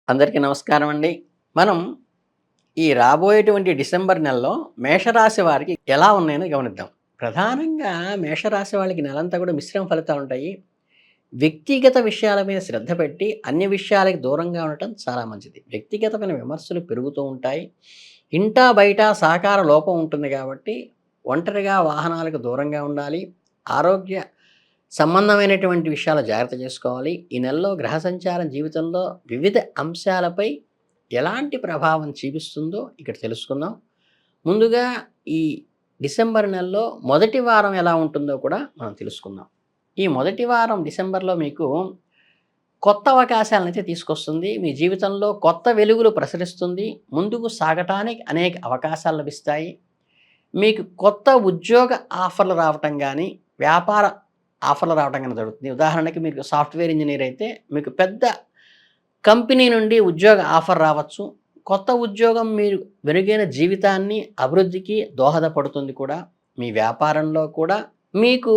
అందరికీ నమస్కారం అండి. మనం ఈ రాబోయేటువంటి డిసెంబర్ నెలలో మేషరాశి వారికి ఎలా ఉన్నాయో గమనిద్దాం. ప్రధానంగా మేషరాశి వాళ్ళకి నెలంతా కూడా మిశ్రమ ఫలితాలుంటాయి. వ్యక్తిగత విషయాల మీద శ్రద్ధ పెట్టి అన్ని విషయాలకి దూరంగా ఉండటం చాలా మంచిది. వ్యక్తిగతమైన విమర్శలు పెరుగుతూ ఉంటాయి. ఇంటా బయట సహకార లోపం ఉంటుంది కాబట్టి ఒంటరిగా వాహనాలకు దూరంగా ఉండాలి. ఆరోగ్య సంబంధమైనటువంటి విషయాలు జాగ్రత్త చేసుకోవాలి. ఈ నెలలో గ్రహ సంచారం జీవితంలో వివిధ అంశాలపై ఎలాంటి ప్రభావం చూపిస్తుందో ఇక్కడ తెలుసుకుందాం. ముందుగా ఈ డిసెంబర్ నెలలో మొదటి వారం ఎలా ఉంటుందో కూడా మనం తెలుసుకుందాం. ఈ మొదటి వారం డిసెంబర్‌లో మీకు కొత్త అవకాశాలనైతే తీసుకొస్తుంది. మీ జీవితంలో కొత్త వెలుగులు ప్రసరిస్తుంది. ముందుకు సాగటానికి అనేక అవకాశాలు లభిస్తాయి. మీకు కొత్త ఉద్యోగ ఆఫర్‌లు రావటం గానీ, వ్యాపార ఆఫర్‌లు రావటం గాని జరుగుతుంది. ఉదాహరణకి మీరు సాఫ్ట్‌వేర్ ఇంజినీర్ అయితే మీకు పెద్ద కంపెనీ నుండి ఉద్యోగ ఆఫర్ రావచ్చు. కొత్త ఉద్యోగం మీరు మెరుగైన జీవితాన్ని, అభివృద్ధికి దోహదపడుతుంది కూడా. మీ వ్యాపారంలో కూడా మీకు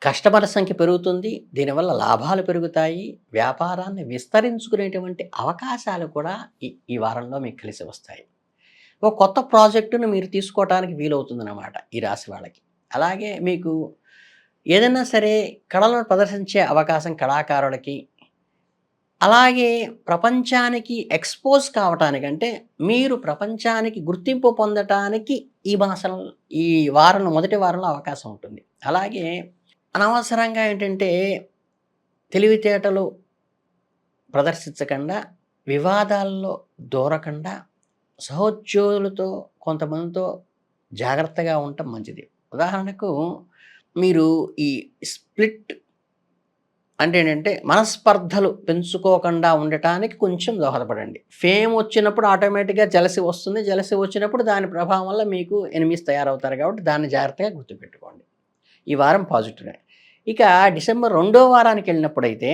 కస్టమర్ సంఖ్య పెరుగుతుంది. దీనివల్ల లాభాలు పెరుగుతాయి. వ్యాపారాన్ని విస్తరించుకునేటువంటి అవకాశాలు కూడా ఈ ఈ వారంలో మీకు కలిసి వస్తాయి. ఒక కొత్త ప్రాజెక్టును మీరు తీసుకోవటానికి వీలవుతుందన్నమాట ఈ రాశి వాళ్ళకి. అలాగే మీకు ఏదైనా సరే కళలను ప్రదర్శించే అవకాశం కళాకారులకి, అలాగే ప్రపంచానికి ఎక్స్‌పోజ్ కావటానికి అంటే మీరు ప్రపంచానికి గుర్తింపు పొందటానికి ఈ వారంలో మొదటి వారంలో అవకాశం ఉంటుంది. అలాగే అనవసరంగా ఏంటంటే తెలివితేటలు ప్రదర్శించకుండా, వివాదాల్లో దూరకుండా, సహోద్యోగులతో కొంతమందితో జాగ్రత్తగా ఉండటం మంచిది. ఉదాహరణకు మీరు ఈ స్ప్లిట్ అంటే ఏంటంటే మనస్పర్ధలు పెంచుకోకుండా ఉండటానికి కొంచెం దోహదపడండి. ఫేమ్ వచ్చినప్పుడు ఆటోమేటిక్‌గా జెలసీ వస్తుంది. జెలసీ వచ్చినప్పుడు దాని ప్రభావం వల్ల మీకు ఎనిమీస్ తయారవుతారు కాబట్టి దాన్ని జాగ్రత్తగా గుర్తుపెట్టుకోండి. ఈ వారం పాజిటివే. ఇక డిసెంబర్ రెండో వారానికెళ్ళినప్పుడైతే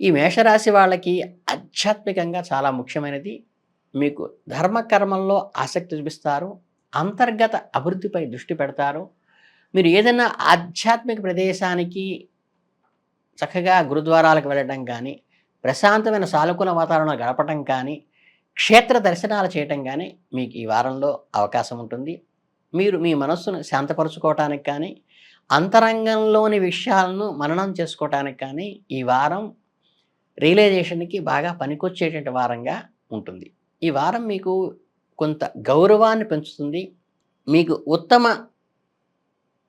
ఈ మేషరాశి వాళ్ళకి ఆధ్యాత్మికంగా చాలా ముఖ్యమైనది. మీకు ధర్మ కర్మల్లో ఆసక్తి చూపిస్తారు. అంతర్గత అభివృద్ధిపై దృష్టి పెడతారు. మీరు ఏదైనా ఆధ్యాత్మిక ప్రదేశానికి చక్కగా గురుద్వారాలకు వెళ్ళడం కానీ, ప్రశాంతమైన సానుకూల వాతావరణంలో గడపటం కానీ, క్షేత్ర దర్శనాలు చేయటం కానీ మీకు ఈ వారంలో అవకాశం ఉంటుంది. మీరు మీ మనస్సును శాంతపరుచుకోవటానికి కానీ, అంతరంగంలోని విషయాలను మననం చేసుకోవటానికి కానీ ఈ వారం రియలైజేషన్‌కి బాగా పనికొచ్చేటువంటి వారంగా ఉంటుంది. ఈ వారం మీకు కొంత గౌరవాన్ని పెంచుతుంది. మీకు ఉత్తమ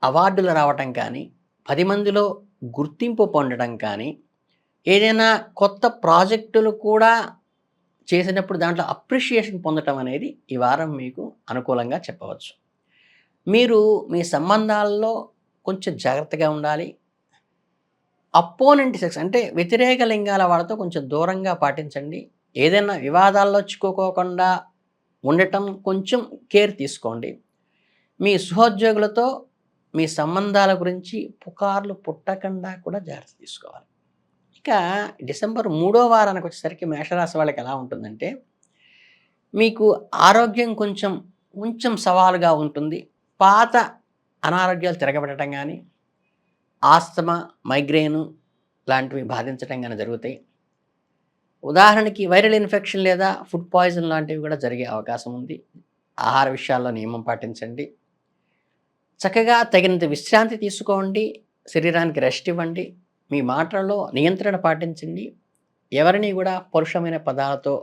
అవార్డులు రావటం కానీ, 10 మందిలో గుర్తింపు పొందడం కానీ, ఏదైనా కొత్త ప్రాజెక్టులు కూడా చేసినప్పుడు దాంట్లో అప్రిషియేషన్ పొందటం అనేది ఈ వారం మీకు అనుకూలంగా చెప్పవచ్చు. మీరు మీ సంబంధాల్లో కొంచెం జాగ్రత్తగా ఉండాలి. అపోనెంట్ సెక్స్ అంటే వ్యతిరేక లింగాల వాళ్ళతో కొంచెం దూరంగా పాటించండి. ఏదైనా వివాదాల్లో చిక్కుకోకుండా ఉండటం కొంచెం కేర్ తీసుకోండి. మీ సహోద్యోగులతో మీ సంబంధాల గురించి పుకార్లు పుట్టకుండా కూడా జాగ్రత్త తీసుకోవాలి. ఇక డిసెంబర్ మూడో వారానికి వచ్చేసరికి మేషరాశి వాళ్ళకి ఎలా ఉంటుందంటే, మీకు ఆరోగ్యం కొంచెం సవాలుగా ఉంటుంది. పాత అనారోగ్యాలు తిరగబడటం గానీ, ఆస్తమా, మైగ్రేను లాంటివి బాధించటం గానీ జరుగుతాయి. ఉదాహరణకి వైరల్ ఇన్ఫెక్షన్ లేదా ఫుడ్ పాయిజన్ లాంటివి కూడా జరిగే అవకాశం ఉంది. ఆహార విషయాల్లో నియమం పాటించండి. చక్కగా తగినంత విశ్రాంతి తీసుకోండి. శరీరానికి రెస్ట్ ఇవ్వండి. మీ మాటలలో నియంత్రణ పాటించండి. ఎవరిని కూడా పరుషమైన పదాలతో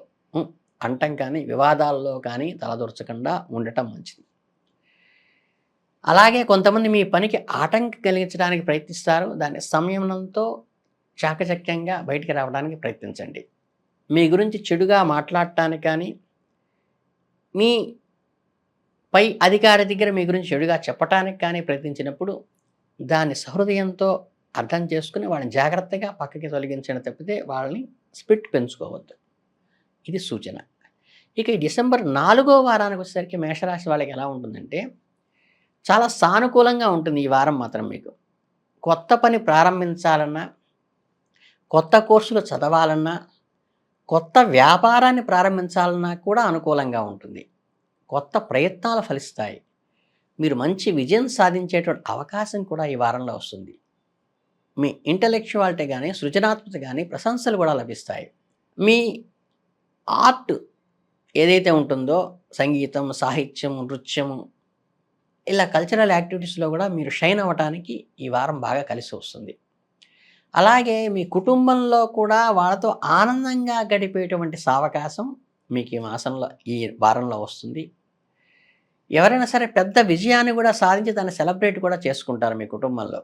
అనటం కానీ, వివాదాల్లో కానీ తలదూర్చకుండా ఉండటం మంచిది. అలాగే కొంతమంది మీ పనికి ఆటంకం కలిగించడానికి ప్రయత్నిస్తారు. దాన్ని సంయమనంతో చాకచక్యంగా బయటికి రావడానికి ప్రయత్నించండి. మీ గురించి చెడుగా మాట్లాడటానికి కానీ, మీ పై అధికారి దగ్గర మీ గురించి చెడుగా చెప్పటానికి కానీ ప్రయత్నించినప్పుడు దాన్ని సహృదయంతో అర్థం చేసుకుని వాళ్ళని జాగ్రత్తగా పక్కకి తొలగించిన తప్పితే వాళ్ళని స్పిట్ పెంచుకోవద్దు. ఇది సూచన. ఇక ఈ డిసెంబర్ 4వ వారానికి వచ్చేసరికి మేషరాశి వాళ్ళకి ఎలా ఉంటుందంటే, చాలా సానుకూలంగా ఉంటుంది ఈ వారం మాత్రం మీకు. కొత్త పని ప్రారంభించాలన్నా, కొత్త కోర్సులు చదవాలన్నా, కొత్త వ్యాపారాన్ని ప్రారంభించాలన్నా కూడా అనుకూలంగా ఉంటుంది. కొత్త ప్రయత్నాలు ఫలిస్తాయి. మీరు మంచి విజయం సాధించేటువంటి అవకాశం కూడా ఈ వారంలో వస్తుంది. మీ ఇంటలెక్చువాలిటీ గానీ, సృజనాత్మకత గానీ ప్రశంసలు కూడా లభిస్తాయి. మీ ఆర్ట్ ఏదైతే ఉంటుందో సంగీతం, సాహిత్యం, నృత్యము ఇలా కల్చరల్ యాక్టివిటీస్‌లో గూడా మీరు షైన్ అవ్వటానికి ఈ వారం బాగా కలిసి వస్తుంది. అలాగే మీ కుటుంబంలో కూడా వాళ్ళతో ఆనందంగా గడిపేటువంటి సావకాశం మీకు ఈ వారంలో వస్తుంది. ఎవరైనా సరే పెద్ద విజయాన్ని గూడా సాధించి దాన్ని సెలబ్రేట్ కూడా చేసుకుంటారు మీ కుటుంబంలో.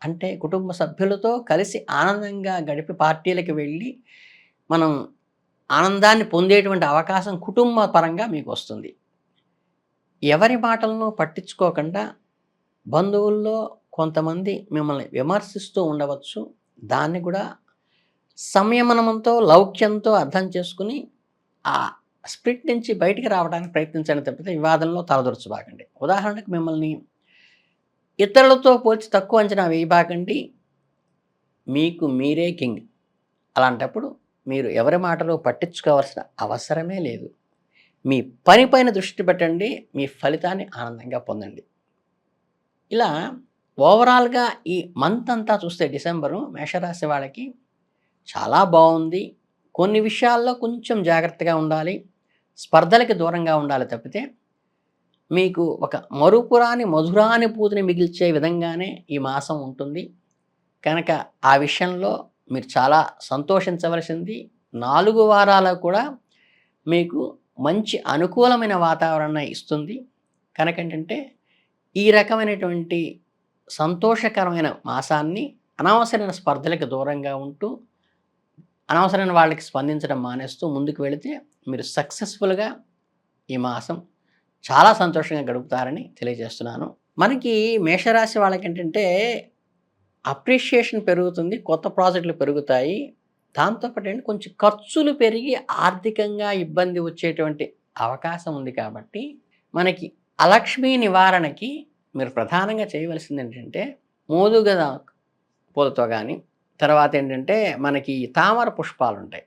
అంటే కుటుంబ సభ్యులతో కలిసి ఆనందంగా గడిపి పార్టీలకి వెళ్ళి మనం ఆనందాన్ని పొందేటువంటి అవకాశం కుటుంబ పరంగా మీకొస్తుంది. ఎవరి మాటలను పట్టించుకోకుండా బంధువుల్లో కొంతమంది మిమ్మల్ని విమర్శిస్తూ ఉండవచ్చు. దాన్ని కూడా సంయమనంతో, లౌక్యంతో అర్థం చేసుకొని ఆ స్ప్రిట్ నుంచి బయటికి రావడానికి ప్రయత్నించండి తప్పితే వివాదంలో తలదూర్చబాకండి. ఉదాహరణకు మిమ్మల్ని ఇతరులతో పోల్చి తక్కువ అంచనా వేయబాకండి. మీకు మీరే కింగ్. అలాంటప్పుడు మీరు ఎవరి మాటలు పట్టించుకోవాల్సిన అవసరమే లేదు. మీ పని పైన దృష్టి పెట్టండి. మీ ఫలితాన్ని ఆనందంగా పొందండి. ఇలా ఓవరాల్‌గా ఈ మంత్ అంతా చూస్తే డిసెంబరు మేషరాశి వాళ్ళకి చాలా బావుంది. కొన్ని విషయాల్లో కొంచెం జాగ్రత్తగా ఉండాలి. స్పర్ధలకి దూరంగా ఉండాలి తప్పితే, మీకు ఒక మరుపురాని మధురానుభూతిని మిగిల్చే విధంగానే ఈ మాసం ఉంటుంది. కనుక ఆ విషయంలో మీరు చాలా సంతోషించవలసింది. 4 వారాలు కూడా మీకు మంచి అనుకూలమైన వాతావరణాన్ని ఇస్తుంది. కనుకేంటంటే, ఈ రకమైనటువంటి సంతోషకరమైన మాసాన్ని అనవసరమైన స్పర్ధలకు దూరంగా ఉంటూ, అనవసరమైన వాళ్ళకి స్పందించడం మానేస్తూ ముందుకు వెళితే మీరు సక్సెస్‌ఫుల్‌గా ఈ మాసం చాలా సంతోషంగా గడుపుతారని తెలియజేస్తున్నాను. మనకి మేషరాశి వాళ్ళకేంటంటే అప్రిషియేషన్ పెరుగుతుంది. కొత్త ప్రాజెక్టులు పెరుగుతాయి. దాంతో పాటండి కొంచెం ఖర్చులు పెరిగి ఆర్థికంగా ఇబ్బంది వచ్చేటువంటి అవకాశం ఉంది కాబట్టి, మనకి అలక్ష్మీ నివారణకి మీరు ప్రధానంగా చేయవలసిందేంటంటే, మోదుగద పూలతో గానీ, తర్వాతేంటంటే మనకి తామర పుష్పాలుంటాయి.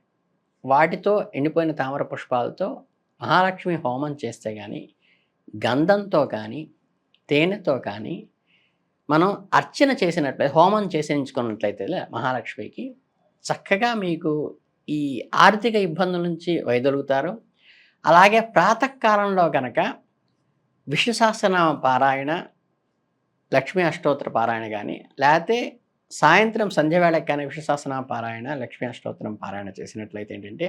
వాటితో ఎండిపోయిన తామర పుష్పాలతో మహాలక్ష్మి హోమం చేస్తే గానీ, గంధంతో కానీ, తేనెతో కానీ మనం అర్చన చేసినట్లయితే, హోమం చేసేయించుకున్నట్లయితే మహాలక్ష్మికి చక్కగా మీకు ఈ ఆర్థిక ఇబ్బందుల నుంచి వైదొలుగుతారు. అలాగే ప్రాతకాలంలో గనక విష్ణు సహస్రనామ పారాయణ, లక్ష్మీ అష్టోత్తర పారాయణ గానీ, లేతే సాయంత్రం సంధ్య వేళకి కానీ విష్ణు సహస్రనామ పారాయణ, లక్ష్మీ అష్టోత్తరం పారాయణ చేసినట్లయితే ఏంటంటే,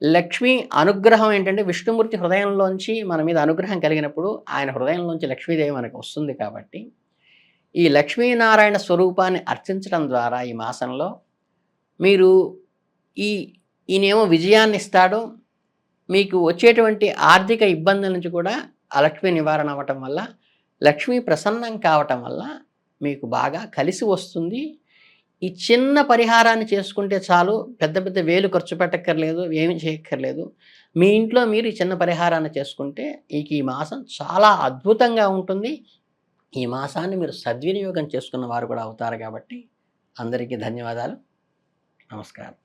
లక్ష్మీ అనుగ్రహం ఏంటంటే విష్ణుమూర్తి హృదయంలోంచి మన మీద అనుగ్రహం కలిగినప్పుడు ఆయన హృదయంలోంచి లక్ష్మీదేవి మనకు వస్తుంది కాబట్టి, ఈ లక్ష్మీనారాయణ స్వరూపాన్ని అర్చించడం ద్వారా ఈ మాసంలో మీరు ఈ ఈయనేమో విజయాన్నిస్తాడు. మీకు వచ్చేటువంటి ఆర్థిక ఇబ్బందుల నుంచి కూడా ఆ లక్ష్మీ నివారణ అవ్వటం వల్ల, లక్ష్మీ ప్రసన్నం కావటం వల్ల మీకు బాగా కలిసి వస్తుంది. ఈ చిన్న పరిహారాన్ని చేసుకుంటే చాలు. పెద్ద పెద్ద వేలు ఖర్చు పెట్టక్కర్లేదు. ఏమి చేయక్కర్లేదు. మీ ఇంట్లో మీరు ఈ చిన్న పరిహారాన్ని చేసుకుంటే ఈ మాసం చాలా అద్భుతంగా ఉంటుంది. ఈ మాసాన్ని మీరు సద్వినియోగం చేసుకున్న వారు కూడా అవుతారు కాబట్టి అందరికీ ధన్యవాదాలు. నమస్కారం.